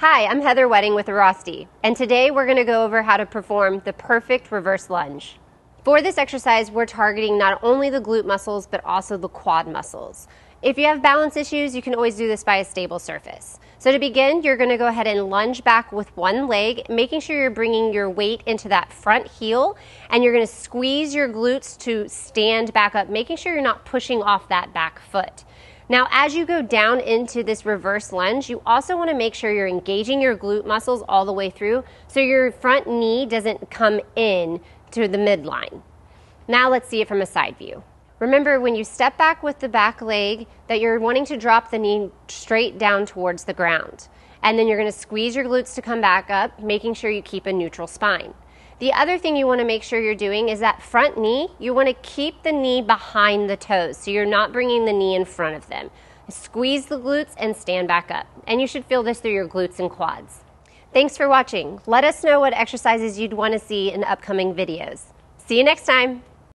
Hi, I'm Heather Wedding with Airrosti, and today we're going to go over how to perform the perfect reverse lunge. For this exercise, we're targeting not only the glute muscles, but also the quad muscles. If you have balance issues, you can always do this by a stable surface. So to begin, you're going to go ahead and lunge back with one leg, making sure you're bringing your weight into that front heel, and you're going to squeeze your glutes to stand back up, making sure you're not pushing off that back foot. Now, as you go down into this reverse lunge, you also want to make sure you're engaging your glute muscles all the way through so your front knee doesn't come in to the midline. Now let's see it from a side view. Remember, when you step back with the back leg, that you're wanting to drop the knee straight down towards the ground. And then you're going to squeeze your glutes to come back up, making sure you keep a neutral spine. The other thing you want to make sure you're doing is that front knee, you want to keep the knee behind the toes, so you're not bringing the knee in front of them. Squeeze the glutes and stand back up. And you should feel this through your glutes and quads. Thanks for watching. Let us know what exercises you'd want to see in upcoming videos. See you next time.